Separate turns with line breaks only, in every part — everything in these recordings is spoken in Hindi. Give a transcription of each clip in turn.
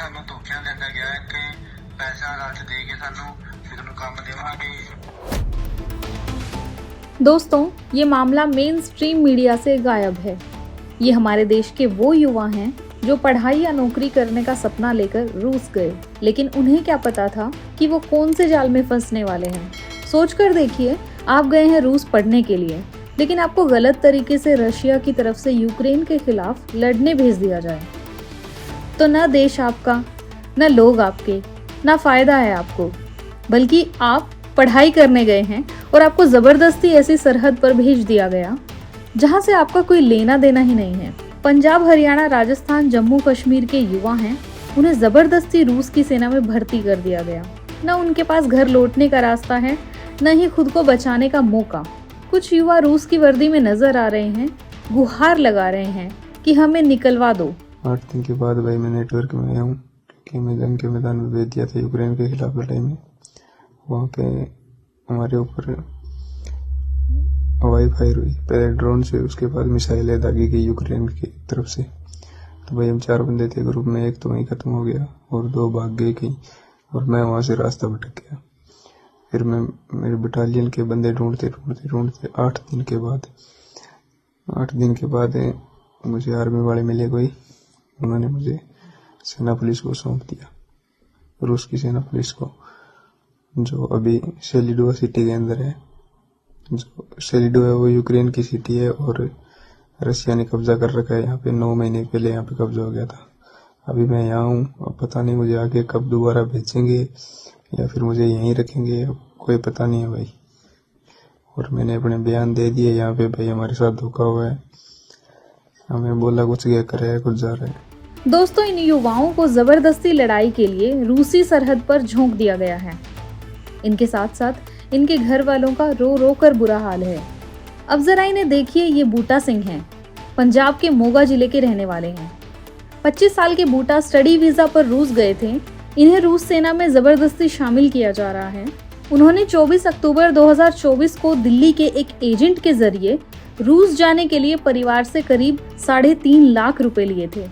ਸਾਨੂੰ ਧੋਖਿਆਂ ਦਿੰਦਾ ਗਿਆ ਕਿ ਪੈਸਾ ਰੱਖ ਦੇ ਕੇ ਸਾਨੂੰ ਫਿਰ ਨੂੰ ਕੰਮ ਦੇਵਾਂਗੇ।
दोस्तों, ये मामला मेन स्ट्रीम मीडिया से गायब है। ये हमारे देश के वो युवा हैं जो पढ़ाई या नौकरी करने का सपना लेकर रूस गए, लेकिन उन्हें क्या पता था कि वो कौन से जाल में फंसने वाले हैं। सोचकर देखिए, आप गए हैं रूस पढ़ने के लिए, लेकिन आपको गलत तरीके से रशिया की तरफ से यूक्रेन के खिलाफ लड़ने भेज दिया जाए, तो न देश आपका, न लोग आपके, न फायदा है आपको, बल्कि आप पढ़ाई करने गए हैं और आपको जबरदस्ती ऐसी सरहद पर भेज दिया गया जहां से आपका कोई लेना देना ही नहीं है। पंजाब, हरियाणा, राजस्थान, जम्मू कश्मीर के युवा हैं, उन्हें जबरदस्ती रूस की सेना में भर्ती कर दिया गया। न उनके पास घर लौटने का रास्ता है, न ही खुद को बचाने का मौका। कुछ युवा रूस की वर्दी में नजर आ रहे हैं, गुहार लगा रहे हैं कि हमें निकलवा दो।
8 दिन के बाद भाई मैं नेटवर्क में आया हूँ कि मैं जंग के मैदान में भेज दिया था यूक्रेन के खिलाफ लड़ाई में। वहाँ पे हमारे ऊपर हवाई फायर हुई, पहले ड्रोन से, उसके बाद मिसाइलें दागी गई यूक्रेन की तरफ से। तो भाई हम 4 बंदे थे ग्रुप में, एक तो वहीं खत्म हो गया और 2 भाग गए कहीं, और मैं वहाँ से रास्ता भटक गया। फिर मैं मेरे बटालियन के बंदे ढूंढते 8 दिन के बाद मुझे आर्मी वाले मिले कोई, उन्होंने मुझे सेना पुलिस को सौंप दिया, रूस की सेना पुलिस को, जो अभी सेलिडोवा सिटी के अंदर है। जो सेलिडोवा है वो यूक्रेन की सिटी है और रशिया ने कब्जा कर रखा है यहाँ पे। 9 महीने पहले यहाँ पे कब्जा हो गया था। अभी मैं यहाँ हूँ, अब पता नहीं मुझे आगे कब दोबारा भेजेंगे या फिर मुझे यहीं रखेंगे, अब कोई पता नहीं है भाई। और मैंने अपने बयान दे दिए यहाँ पे, भाई हमारे साथ धोखा हुआ है, हमें बोला कुछ गया कर रहा है, कुछ जा रहा है।
दोस्तों, इन युवाओं को जबरदस्ती लड़ाई के लिए रूसी सरहद पर झोंक दिया गया है। इनके साथ साथ इनके घर वालों का रो रो कर बुरा हाल है। अब जरा इन्हें देखिए, ये बूटा सिंह हैं, पंजाब के मोगा जिले के रहने वाले हैं। 25 साल के बूटा स्टडी वीजा पर रूस गए थे। इन्हें रूस सेना में जबरदस्ती शामिल किया जा रहा है। उन्होंने 24 अक्टूबर 2024 को दिल्ली के एक एजेंट के जरिए रूस जाने के लिए परिवार से करीब 3.5 लाख रुपए लिए थे।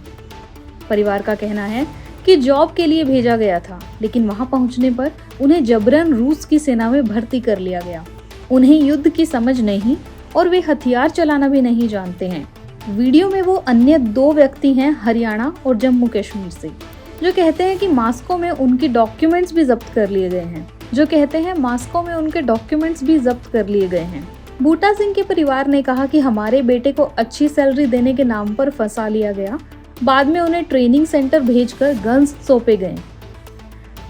परिवार का कहना है कि जॉब के लिए भेजा गया था, लेकिन वहां पहुंचने पर उन्हें जबरन रूस की सेना में भर्ती कर लिया गया। उन्हें युद्ध की समझ नहीं और वे हथियार चलाना भी नहीं जानते हैं। वीडियो में वो अन्य 2 व्यक्ति हैं हरियाणा और जम्मू कश्मीर से, जो कहते हैं कि मास्को में उनके डॉक्यूमेंट्स भी जब्त कर लिए गए हैं। बूटा सिंह के परिवार ने कहा कि हमारे बेटे को अच्छी सैलरी देने के नाम पर फंसा लिया गया। बाद में उन्हें ट्रेनिंग सेंटर भेजकर गन्स सौंपे गए,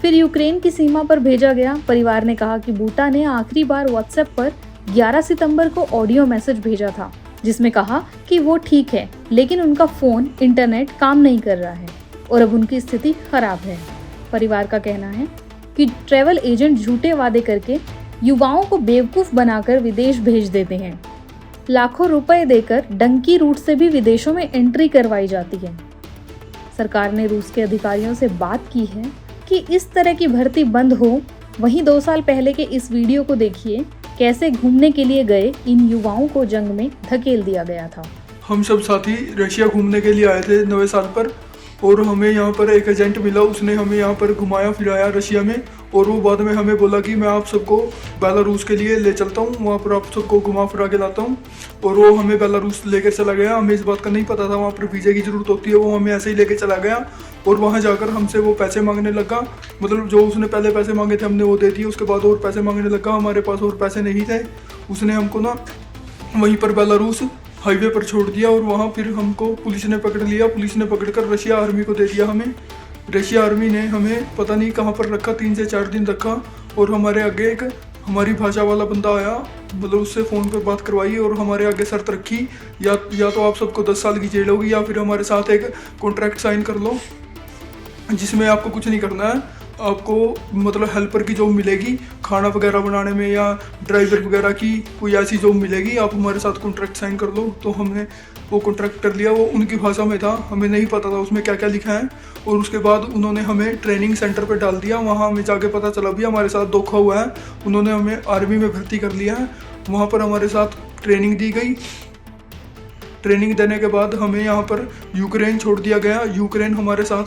फिर यूक्रेन की सीमा पर भेजा गया। परिवार ने कहा कि बूटा ने आखिरी बार व्हाट्सएप पर 11 सितंबर को ऑडियो मैसेज भेजा था, जिसमें कहा कि वो ठीक है, लेकिन उनका फोन, इंटरनेट काम नहीं कर रहा है और अब उनकी स्थिति खराब है। परिवार का कहना है कि ट्रैवल एजेंट झूठे वादे करके युवाओं को बेवकूफ बनाकर विदेश भेज देते हैं। लाखों रुपए देकर डंकी रूट से भी विदेशों में एंट्री करवाई जाती है। सरकार ने रूस के अधिकारियों से बात की है कि इस तरह की भर्ती बंद हो। वहीं 2 साल पहले के इस वीडियो को देखिए, कैसे घूमने के लिए गए इन युवाओं को जंग में धकेल दिया गया था।
हम सब साथी रशिया घूमने के लिए आए थे नए साल पर, और हमें यहाँ पर एक एजेंट मिला, उसने हमें यहाँ पर घुमाया फिराया रशिया में, और वो बाद में हमें बोला कि मैं आप सबको बेलारूस के लिए ले चलता हूँ, वहाँ पर आप सबको घुमा फिरा के लाता हूँ। और वो हमें बेलारूस लेकर चला गया। हमें इस बात का नहीं पता था वहाँ पर वीज़े की ज़रूरत होती है, वो हमें ऐसे ही लेके चला गया। और वहाँ जाकर हमसे वो पैसे मांगने लगा, मतलब जो उसने पहले पैसे मांगे थे हमने वो दे दिए, उसके बाद और पैसे मांगने लगा। हमारे पास और पैसे नहीं थे। उसने हमको ना वहीं पर बेलारूस हाईवे पर छोड़ दिया, और वहाँ फिर हमको पुलिस ने पकड़ लिया। पुलिस ने पकड़कर रशिया आर्मी को दे दिया हमें। रशिया आर्मी ने हमें पता नहीं कहाँ पर रखा, 3 से 4 दिन रखा। और हमारे आगे एक हमारी भाषा वाला बंदा आया, मतलब उससे फ़ोन पर बात करवाई और हमारे आगे शर्त रखी, या तो आप सबको 10 साल की जेल होगी या फिर हमारे साथ एक कॉन्ट्रैक्ट साइन कर लो, जिसमें आपको कुछ नहीं करना है। आपको मतलब हेल्पर की जॉब मिलेगी, खाना वगैरह बनाने में, या ड्राइवर वगैरह की कोई ऐसी जॉब मिलेगी, आप हमारे साथ कॉन्ट्रैक्ट साइन कर लो। तो हमने वो कॉन्ट्रैक्ट कर लिया। वो उनकी भाषा में था, हमें नहीं पता था उसमें क्या क्या लिखा है। और उसके बाद उन्होंने हमें ट्रेनिंग सेंटर पर डाल दिया। वहाँ हमें जाके पता चला भी हमारे साथ धोखा हुआ है, उन्होंने हमें आर्मी में भर्ती कर लिया है। वहाँ पर हमारे साथ ट्रेनिंग दी गई। ट्रेनिंग देने के बाद हमें यहाँ पर यूक्रेन छोड़ दिया गया। यूक्रेन हमारे साथ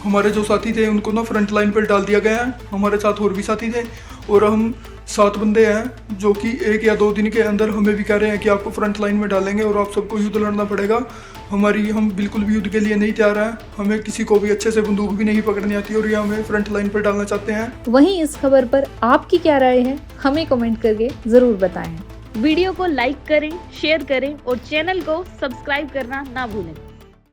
हमारे जो साथी थे उनको ना फ्रंट लाइन पर डाल दिया गया है। हमारे साथ और भी साथी थे और हम 7 बंदे हैं जो कि 1 या 2 दिन के अंदर हमें भी कह रहे हैं कि आपको फ्रंट लाइन में डालेंगे और आप सबको युद्ध लड़ना पड़ेगा। हम बिल्कुल भी युद्ध के लिए नहीं तैयार हैं। हमें किसी को भी अच्छे से बंदूक भी नहीं पकड़नी आती और ये हमें फ्रंट लाइन पर डालना चाहते हैं।
वहीं इस खबर पर आपकी क्या राय है, हमें कमेंट करके जरूर बताएं।
वीडियो को लाइक करें, शेयर करें और चैनल को सब्सक्राइब करना ना भूलें।